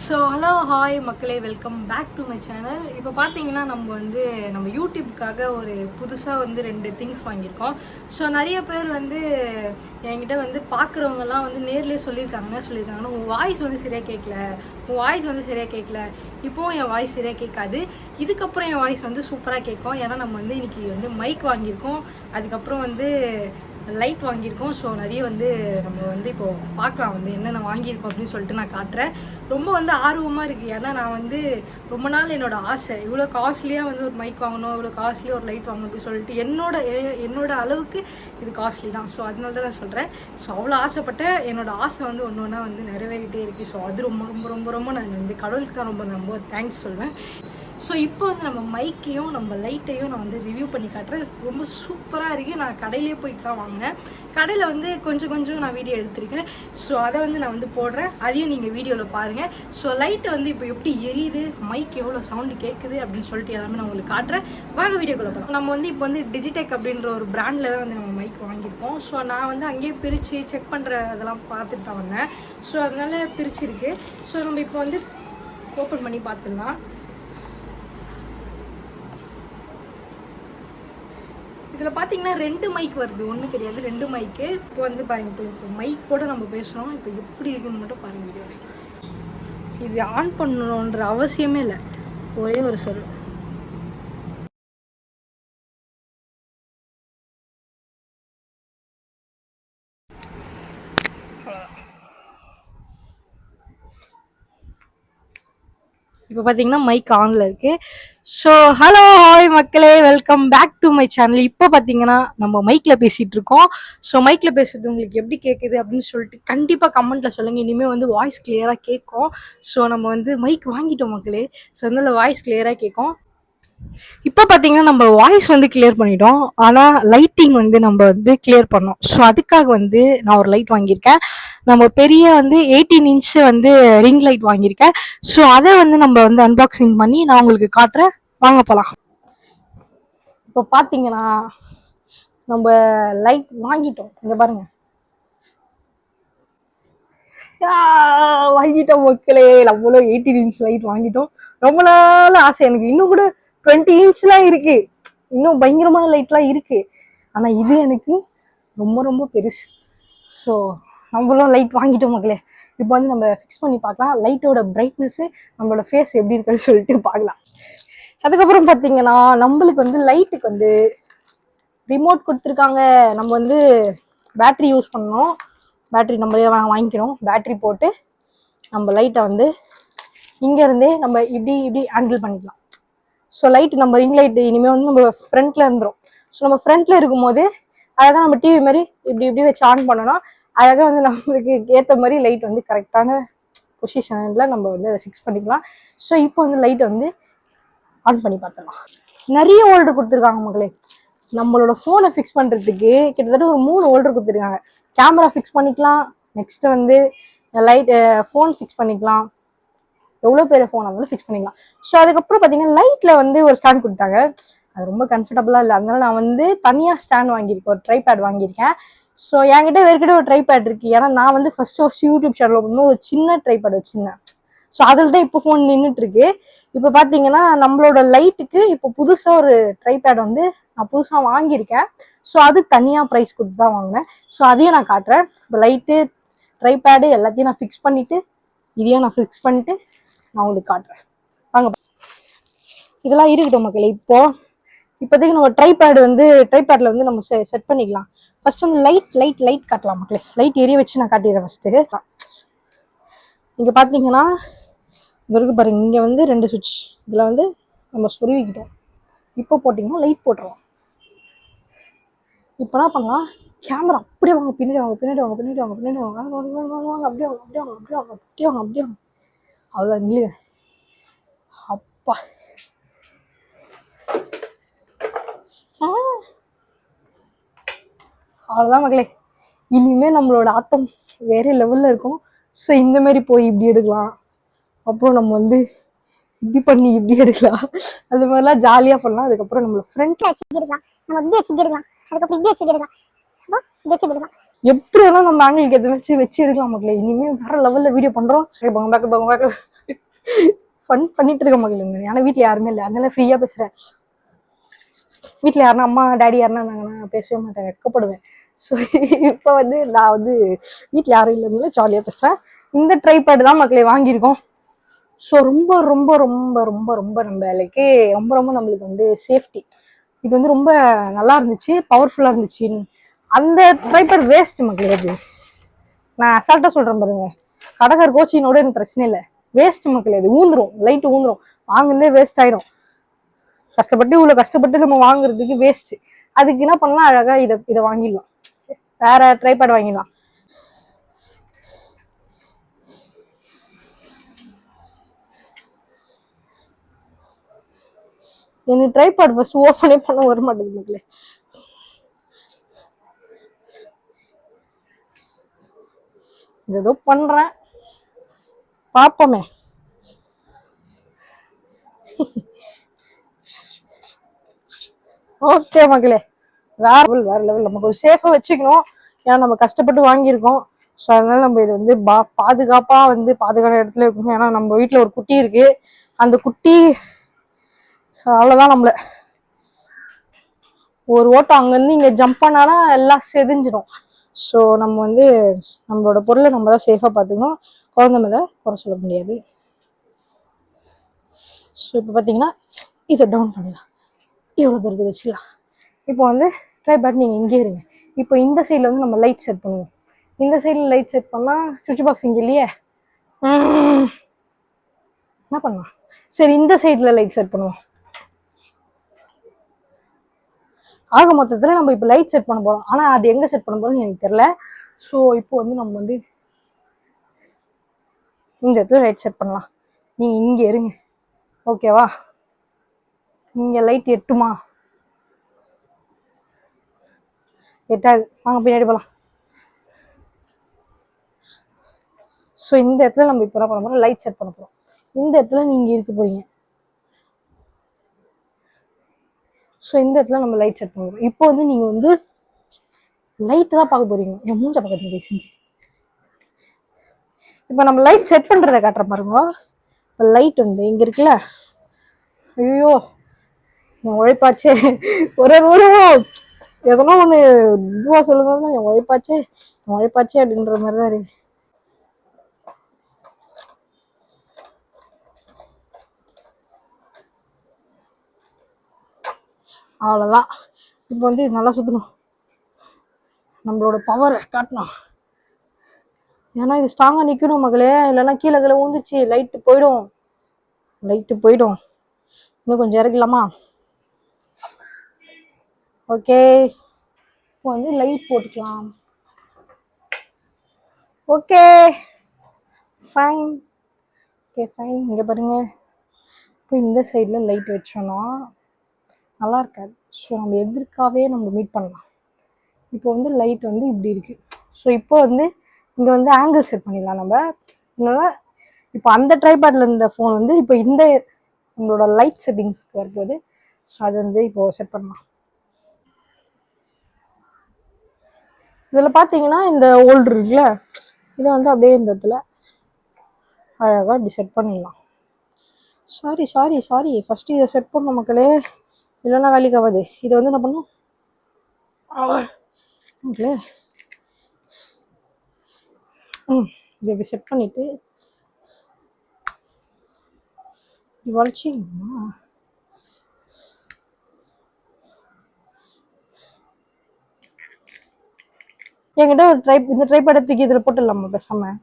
So hello hi மக்களே, welcome back to my channel. இப்போ பார்த்தீங்கன்னா நம்ம யூடியூப்காக ஒரு புதுசாக 2 திங்ஸ் வாங்கியிருக்கோம். ஸோ நிறைய பேர் என்கிட்ட பார்க்குறவங்கலாம் நேர்லேயே சொல்லியிருக்காங்கன்னா உன் வாய்ஸ் சரியாக கேட்கல, உன் வாய்ஸ் சரியாக கேட்கல. இப்போவும் என் வாய்ஸ் சரியாக கேட்காது, இதுக்கப்புறம் என் வாய்ஸ் சூப்பராக கேட்கும். ஏன்னா நம்ம இன்னைக்கு மைக் வாங்கியிருக்கோம், அதுக்கப்புறம் லைட் வாங்கியிருக்கோம். ஸோ நிறைய நம்ம இப்போது பார்க்கலாம் என்னென்ன வாங்கியிருக்கோம் அப்படின்னு சொல்லிட்டு நான் காட்டுறேன். ரொம்ப ஆர்வமாக இருக்குது. ஏன்னா நான் ரொம்ப நாள் என்னோடய ஆசை, இவ்வளோ காஸ்ட்லியாக ஒரு மைக் வாங்கணும், இவ்வளோ காஸ்ட்லியாக ஒரு லைட் வாங்கணும் அப்படின்னு சொல்லிட்டு என்னோட அளவுக்கு இது காஸ்ட்லி தான். ஸோ அதனால தான் நான் சொல்கிறேன். ஸோ அவ்வளோ ஆசைப்பட்டேன். என்னோடய ஆசை ஒன்று ஒன்றா நிறைவேறிட்டே இருக்குது. ஸோ அது ரொம்ப ரொம்ப ரொம்ப ரொம்ப நான் கடவுளுக்கு தான் ரொம்ப தேங்க்ஸ் சொல்வேன். ஸோ இப்போ நம்ம மைக்கையும் நம்ம லைட்டையும் நான் ரிவ்யூ பண்ணி காட்டுறேன். ரொம்ப சூப்பராக இருக்குது. நான் கடையிலே போயிட்டு தான் வாங்கினேன். கடையில் கொஞ்சம் நான் வீடியோ எடுத்திருக்கேன். ஸோ அதை நான் போடுறேன், அதையும் நீங்கள் வீடியோவில் பாருங்கள். ஸோ லைட்டை இப்போ எப்படி எரியுது, மைக் எவ்வளோ சவுண்டு கேட்குது அப்படின்னு சொல்லிட்டு எல்லாமே நான் உங்களுக்கு காட்டுறேன். வாங்க வீடியோக்குள்ளே போகலாம். நம்ம இப்போ டிஜிடெக் அப்படின்ற ஒரு பிராண்டில் தான் நம்ம மைக் வாங்கியிருக்கோம். ஸோ நான் அங்கேயே பிரித்து செக் பண்ணுற அதெல்லாம் பார்த்துட்டு தான் வந்தேன். ஸோ அதனால பிரிச்சிருக்கு. ஸோ நம்ம இப்போ ஓப்பன் பண்ணி பார்த்துடலாம். இதில் பார்த்தீங்கன்னா 2 மைக் வருது, ஒன்று கிடையாது, 2 மைக்கு. இப்போ பாருங்க, இப்போ மைக்கோட நம்ம பேசுகிறோம். இப்போ எப்படி இருக்குன்னு மட்டும் பாருங்க வீடியோவில். இது ஆன் பண்ணணுன்ற அவசியமே இல்லை, ஒரே ஒரு சொல். இப்போ பார்த்தீங்கன்னா மைக் ஆனில் இருக்குது. ஸோ ஹலோ ஹாய் மக்களே, welcome back to my channel. இப்போ பார்த்தீங்கன்னா நம்ம மைக்கில் பேசிகிட்டு இருக்கோம். ஸோ மைக்கில் பேசுறது உங்களுக்கு எப்படி கேட்குது அப்படின்னு சொல்லிட்டு கண்டிப்பாக கமெண்ட்டில் சொல்லுங்கள். இனிமேல் வாய்ஸ் கிளியராக கேட்கும். ஸோ நம்ம மைக் வாங்கிட்டோம் மக்களே. ஸோ அதனால வாய்ஸ் கிளியராக கேட்கும். இப்போ பார்த்தீங்கன்னா நம்ம வாய்ஸ் கிளியர் பண்ணிட்டோம், ஆனால் லைட்டிங் நம்ம கிளியர் பண்ணோம். ஸோ அதுக்காக நான் ஒரு லைட் வாங்கியிருக்கேன். நம்ம பெரிய 18 இன்ச்சு ரிங் லைட் வாங்கியிருக்கேன். ஸோ அதை நம்ம அன்பாக்சிங் பண்ணி நான் உங்களுக்கு காட்டுறேன். வாங்க போகலாம். இப்போ பார்த்தீங்கன்னா நம்ம லைட் வாங்கிட்டோம். இங்கே பாருங்க, வாங்கிட்டோம் மக்களே. நம்மளும் 18 இன்ச் லைட் வாங்கிட்டோம். ரொம்ப நாள் ஆசை எனக்கு. இன்னும் கூட 20 இன்ச்லாம் இருக்கு, இன்னும் பயங்கரமான லைட்லாம் இருக்கு. ஆனால் இது எனக்கு ரொம்ப ரொம்ப பெருசு. ஸோ நம்மளும் லைட் வாங்கிட்டோம் மக்களே. இப்போ நம்ம ஃபிக்ஸ் பண்ணி பார்க்கலாம். லைட்டோட பிரைட்னஸ்ஸு நம்மளோட ஃபேஸ் எப்படி இருக்குன்னு சொல்லிட்டு பார்க்கலாம். அதுக்கப்புறம் பார்த்தீங்கன்னா நம்மளுக்கு லைட்டுக்கு ரிமோட் கொடுத்துருக்காங்க. நம்ம பேட்ரி யூஸ் பண்ணணும். பேட்ரி நம்மளே வாங்கிக்கிறோம். பேட்ரி போட்டு நம்ம லைட்டை இங்கேருந்தே நம்ம இப்படி ஹேண்டில் பண்ணிக்கலாம். ஸோ லைட் நம்ம ரிங் லைட் இனிமேல் நம்ம ஃப்ரண்ட்டில் இருந்துடும். ஸோ நம்ம ஃப்ரண்ட்டில் இருக்கும்போது அழகாக நம்ம டிவி மாதிரி இப்படி வச்சு ஆன் பண்ணோன்னா அழகாக நம்மளுக்கு ஏற்ற மாதிரி லைட் கரெக்டான பொசிஷனில் நம்ம அதை ஃபிக்ஸ் பண்ணிக்கலாம். ஸோ இப்போ லைட்டை ஆன் பண்ணி பார்த்துக்கலாம். நிறைய ஹோல்டர் கொடுத்துருக்காங்க மக்களே. நம்மளோட ஃபோனை ஃபிக்ஸ் பண்ணுறதுக்கு கிட்டத்தட்ட ஒரு 3 ஹோல்டர் கொடுத்துருக்காங்க. கேமரா ஃபிக்ஸ் பண்ணிக்கலாம், நெக்ஸ்ட்டு லைட் ஃபோன் ஃபிக்ஸ் பண்ணிக்கலாம், எவ்வளோ பேர் ஃபோன் இருந்தாலும் ஃபிக்ஸ் பண்ணிக்கலாம். ஸோ அதுக்கப்புறம் பார்த்தீங்கன்னா லைட்டில் ஒரு ஸ்டாண்ட் கொடுத்தாங்க. அது ரொம்ப கம்ஃபர்டபுளாக இல்லை, அதனால நான் தனியாக ஸ்டாண்ட் வாங்கியிருக்கேன், ஒரு ட்ரைபேட் வாங்கியிருக்கேன். ஸோ என்கிட்ட வேறுகிட்ட ஒரு ட்ரைபேட் இருக்குது. ஏன்னா நான் ஃபஸ்ட்டு யூடியூப் சேனல் பண்ணும்போது ஒரு சின்ன ட்ரைபேட் வச்சுருந்தேன். ஸோ அதில் தான் இப்போ ஃபோன் நின்றுட்டுருக்கு. இப்போ பார்த்தீங்கன்னா நம்மளோட லைட்டுக்கு இப்போ புதுசாக ஒரு ட்ரைபேட் நான் புதுசாக வாங்கியிருக்கேன். ஸோ அது தனியாக ப்ரைஸ் கொடுத்து தான் வாங்கினேன். ஸோ அதையும் நான் காட்டுறேன். இப்போ லைட்டு, ட்ரைபேடு எல்லாத்தையும் நான் ஃபிக்ஸ் பண்ணிவிட்டு இதையும் நான் ஃபிக்ஸ் பண்ணிவிட்டு நான் உங்களுக்கு காட்டுறேன். வாங்க, இதெல்லாம் இருக்கட்டும் மக்களே. இப்போதைக்கு நம்ம ட்ரைபேடில் நம்ம செட் பண்ணிக்கலாம். ஃபர்ஸ்ட் லைட் காட்டலாம் மக்களே. லைட் எரிய வச்சு நான் காட்டிடுறேன். ஃபஸ்ட்டு இங்கே பார்த்தீங்கன்னா இங்கே இருக்கு பாருங்க, இங்கே 2 சுவிட்ச். இதில் நம்ம சொருவிக்கிட்டோம். இப்போ போட்டிங்கன்னா லைட் போட்டுடலாம். இப்போ என்ன பண்ணலாம், கேமரா அப்படியே வாங்க, பின்னாடி வாங்க, அப்படியே வாங்க, அப்படியே வாங்க. அவ்வளோதான், இல்லையா? அப்பா, அவ்வளோதான் மக்களே. இனிமேல் நம்மளோட ஆட்டம் வேறு லெவலில் இருக்கும். ஸோ இந்தமாரி போய் இப்படி எடுக்கலாம், அப்புறம் நம்ம இப்படி பண்ணி இப்படி எடுக்கலாம், அது மாதிரிலாம் ஜாலியாக பண்ணலாம். அதுக்கப்புறம் நம்மளோட ஃப்ரெண்ட் எடுக்கலாம், நம்ம இப்படி வச்சு எடுக்கலாம், அதுக்கப்புறம் இப்படி வச்சு எடுக்கலாம், எப்படி வேணாலும் நம்ம ஆங்கிளுக்கு எதை வச்சு எடுக்கலாம் மக்களே. இனிமேல் வேற லெவலில் வீடியோ பண்ணுறோம். ஃபன் பண்ணிட்டு இருக்க மக்களே. ஆனா வீட்டுல யாருமே இல்லை, அதனால ஃப்ரீயா பேசுறேன். வீட்டுல யாருன்னா அம்மா டாடி யாருன்னா இருந்தாங்கன்னா நான் பேசவே மாட்டேன், வெட்கப்படுவேன். ஸோ இப்போ வந்து நான் வந்து வீட்டில் யாரும் இல்லைனால ஜாலியாக பேசுகிறேன். இந்த ட்ரைபேட் தான் மக்களே வாங்கியிருக்கோம். ஸோ ரொம்ப ரொம்ப ரொம்ப ரொம்ப ரொம்ப நம்ம வேலைக்கு ரொம்ப ரொம்ப நம்மளுக்கு வந்து சேஃப்டி. இது வந்து ரொம்ப நல்லா இருந்துச்சு, பவர்ஃபுல்லாக இருந்துச்சு. அந்த ட்ரைபேட் வேஸ்ட் மக்களே. அது நான் அசால்ட்டாக சொல்கிறேன் பாருங்க. கடைக்கார் கோச்சினோட எனக்கு பிரச்சனை இல்லை, வேஸ்ட் மக்களே. அது ஊந்துரும், லைட்டு ஊந்துரும், வாங்குனதே வேஸ்ட் ஆயிடும். கஷ்டப்பட்டு இவ்வளவு கஷ்டப்பட்டு நம்ம வாங்குறதுக்கு வேஸ்ட். அதுக்கு என்ன பண்ணலாம், அழகா இதை வாங்கிடலாம், வேற ட்ரைபேட் வாங்கிடலாம். எனக்கு ட்ரைபேட் ஃபர்ஸ்ட் ஓப்பனே பண்ண வர மாட்டேங்குது மக்களே. ஏதோ பண்றேன், பாப்போமே. ஓகே மக்களே, வேற லெவல். நமக்கு ஒரு சேஃபா வச்சுக்கணும், ஏன்னா நம்ம கஷ்டப்பட்டு வாங்கியிருக்கோம். ஸோ அதனால நம்ம இது வந்து பாதுகாப்பா வந்து பாதுகாப்பான இடத்துல இருக்கணும். ஏன்னா நம்ம வீட்டுல ஒரு குட்டி இருக்கு, அந்த குட்டி அவ்வளவுதான். நம்மள ஒரு ஓட்டம் அங்கேருந்து இங்கே ஜம்ப் பண்ணாலும் எல்லாம் செதிஞ்சிடும். ஸோ நம்ம வந்து நம்மளோட பொருளை நம்ம தான் சேஃபாக பார்த்துக்கணும், குழந்தை மேலே குறை சொல்ல முடியாது. ஸோ இப்போ பார்த்தீங்கன்னா இதை டவுன் பண்ணலாம், இவ்வளோ தூரத்துக்கு வச்சுக்கலாம். இப்போ வந்து ட்ரைபேட் நீங்கள் இங்கே இருங்க. இப்போ இந்த சைடில் வந்து நம்ம லைட் செட் பண்ணுவோம். இந்த சைடில் லைட் செட் பண்ணால் சுவிட்ச் பாக்ஸ் இங்கே இல்லையே, என்ன பண்ணலாம். சரி, இந்த சைடில் லைட் செட் பண்ணுவோம். ஆக மொத்தத்தில் நம்ம இப்போ லைட் செட் பண்ண போகிறோம், ஆனால் அது எங்கே செட் பண்ண போகிறோம்னு எனக்கு தெரியல. ஸோ இப்போ வந்து நம்ம வந்து இந்த இடத்துல லைட் செட் பண்ணலாம். நீங்கள் இங்கே இருங்க, ஓகேவா? இங்கே லைட் எட்டுமா? எட்டாது, வாங்க பின்னாடி போகலாம். ஸோ இந்த இடத்துல நம்ம இப்போ என்ன பண்ண போகிறோம், லைட் செட் பண்ண போகிறோம். இந்த இடத்துல நீங்கள் இருக்க போகிறீங்க. ஸோ இந்த இடத்துல நம்ம லைட் செட் பண்ண போகிறோம். இப்போ வந்து நீங்கள் வந்து லைட்டு தான் பார்க்க போகிறீங்க, என் மூஞ்ச பக்கத்தில் போய் செஞ்சு. இப்போ நம்ம லைட் செட் பண்ணுறதை காட்டுற பாருங்க. இப்போ லைட் வந்து இங்கே இருக்குல்ல, ஐயோ என் உழைப்பாச்சே, ஒரு எதனா ஒன்று இதுவாக சொல்லுங்க, என் உழைப்பாச்சே அப்படின்ற மாதிரி தான் இருக்கு. அவ்வளோதான். இப்போ வந்து நல்லா சுற்றணும், நம்மளோட பவரை காட்டணும். ஏன்னா இது ஸ்ட்ராங்காக நிற்கணும் மகளே, இல்லைன்னா கீழே ஊந்துச்சு லைட்டு போயிடும். இன்னும் கொஞ்சம் இறக்கலாமா? ஓகே, இப்போ வந்து லைட் போட்டுக்கலாம். Okay fine. இங்கே பாருங்க. இப்போ இந்த சைடில் லைட் வச்சோன்னா நல்லா இருக்காது. ஸோ நம்ம எதிர்க்காவே நம்ம மீட் பண்ணலாம். இப்போ வந்து லைட் வந்து இப்படி இருக்கு. ஸோ இப்போ வந்து இங்கே வந்து ஆங்கிள் செட் பண்ணிடலாம் நம்ம. என்னன்னா இப்போ அந்த ட்ரைபேட்ல இருந்த ஃபோன் வந்து இப்போ இந்த நம்மளோட லைட் செட்டிங்ஸ்க்கு வரும்போது, ஸோ அது வந்து இப்போ செட் பண்ணலாம். இதில் பார்த்தீங்கன்னா இந்த ஓல்டு இருக்குல்ல, இதை வந்து அப்படியே இந்த இடத்துல அழகாக இப்படி செட் பண்ணிடலாம். சாரி ஃபஸ்ட்டு இதை செட் பண்ண மக்களே, இல்லைன்னா வேலைக்கு ஆகாது. இதை வந்து என்ன பண்ணும் மக்களே, இதை இப்படி செட் பண்ணிவிட்டு இப்படி வளைச்சிங்கன்னா என்கிட்ட ஒரு இந்த ட்ரைபேடை தூக்கி இதில் போட்டுடலாமா பேசாமல்?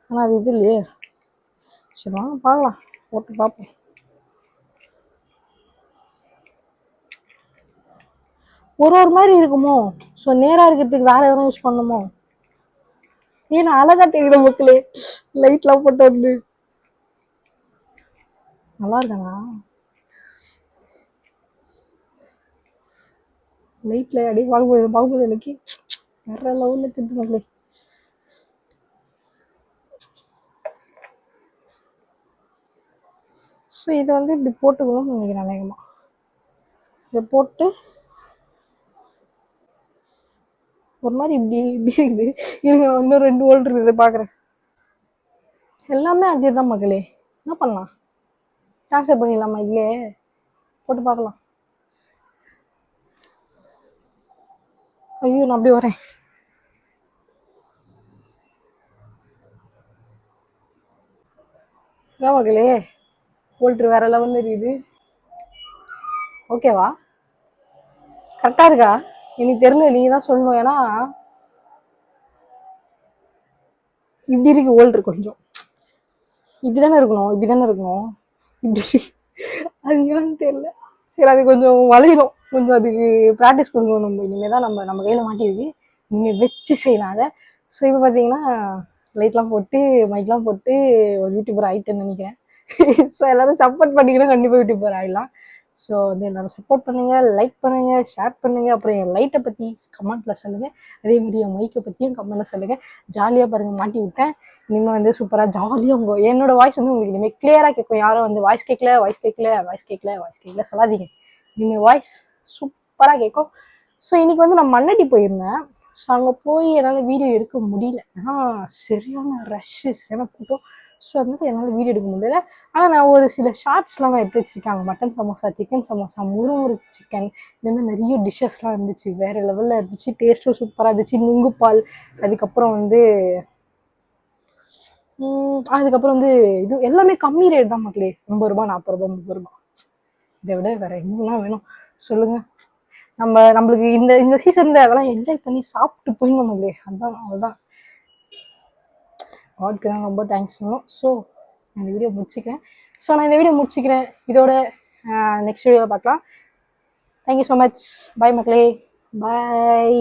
ஆனால் அது இது இல்லையே. சரி வாங்க பார்க்கலாம், போட்டு பார்ப்போம். ஒரு மாதிரி இருக்குமோ? ஸோ நேராக இருக்கிறதுக்கு வேற எதனா யூஸ் பண்ணணுமோ? ஏன்னா அழகா தெரியுற மக்களே, லைட்லாம் போட்டு வந்து நல்லா இருக்காண்ணா. லைட்ல அப்படியே பார்க்கும்போது எனக்கு வேற லெவலில் தெரியுது மக்களே. ஸோ இதை வந்து இப்படி போட்டுக்கணும்னு நினைக்கிறேன் வேகமாக. இதை போட்டு ஒரு மாதிரி இப்படி இருக்குது. இருங்க இன்னும் 2 வோல்ட் இருக்குது, பார்க்குறேன். எல்லாமே அதே தான் மகளே. என்ன பண்ணலாம்? ட்ரான்ஸ்ஃபர் பண்ணிடலாமா? இதுலயே போட்டு பார்க்கலாம். ஐயோ, நான் அப்படியே வரேன். என்ன மகளே, வோல்ட்ரு வேற லெவல்ல இருக்குது. ஓகேவா? கரெக்டா இருக்கா? எனக்கு தெரியல, நீங்க தான் சொல்லணும். ஏன்னா இப்படி இருக்கு வோல்ட்ரு கொஞ்சம். இப்படிதானே இருக்கணும், இப்படிதானே இருக்கணும். இப்படி அது ஏன்னு தெரியல. சரி, அது கொஞ்சம் வளையிடும். கொஞ்சம் அதுக்கு ப்ராக்டிஸ் கொடுக்கணும். நம்ம இனிமேல் தான் நம்ம கையில் மாட்டிருக்கு. இனிமேல் வச்சு செய்யலாம் அதை. ஸோ இப்போ பார்த்தீங்கன்னா லைட்லாம் போட்டு மைக்லாம் போட்டு ஒரு யூடியூபர் ஆகிட்டேன்னு நினைக்கிறேன். ஸோ எல்லாரும் சப்போர்ட் பண்ணிங்கன்னா கண்டிப்பாக யூடியூபர் ஆகிடலாம். ஸோ வந்து எல்லாரும் சப்போர்ட் பண்ணுங்கள், லைக் பண்ணுங்கள், ஷேர் பண்ணுங்கள். அப்புறம் என் லைட்டை பற்றி கமெண்ட்டில் சொல்லுங்கள். அதேமாதிரி என் மைக்கை பற்றியும் கமெண்ட்டில் சொல்லுங்கள். ஜாலியாக பாருங்கள், மாட்டி விட்டேன். இனிமேல் வந்து சூப்பராக ஜாலியாக என்னோடய வாய்ஸ் வந்து உங்களுக்கு இனிமேல் கிளியராக கேட்கும். யாரும் வந்து வாய்ஸ் கேட்கல சொல்லாதீங்க. இனிமேல் வாய்ஸ் சூப்பராக கேட்கும். ஸோ இன்றைக்கி வந்து நான் மண்ணடி போயிருந்தேன். ஸோ அங்கே போய் என்னால் வீடியோ எடுக்க முடியல. ஏன்னா சரியான ரஷ்ஷு, சரியான கூட்டம். ஸோ அதனால என்னால் வீடியோ எடுக்க முடியல. ஆனால் நான் ஒரு சில ஷார்ட்ஸ்லாம் நான் எடுத்து வச்சுருக்கேன். மட்டன் சமோசா, சிக்கன் சமோசா, முறுமுறு சிக்கன், இந்த மாதிரி நிறைய டிஷ்ஷஸ்லாம் இருந்துச்சு. வேறு லெவலில் இருந்துச்சு. டேஸ்ட்டும் சூப்பராக இருந்துச்சு. நுங்குப்பால், அதுக்கப்புறம் வந்து வந்து இது எல்லாமே கம்மி ரேட் தான் மக்களே. 50 ரூபா, 40 ரூபா, 30 ரூபா. இதை விட வேறு என்னெல்லாம் வேணும் சொல்லுங்கள். நம்மளுக்கு இந்த சீசனில் அதெல்லாம் என்ஜாய் பண்ணி சாப்பிட்டு போயிடணும் மக்களே. அவ்வளோதான். காட்க்கு தான் ரொம்ப தேங்க்ஸ் சொல்லணும். ஸோ நான் இந்த வீடியோ முடிச்சுக்கிறேன். இதோட நெக்ஸ்ட் வீடியோவில் பார்க்கலாம். Thank you so much. பாய் மக்களே, பாய்.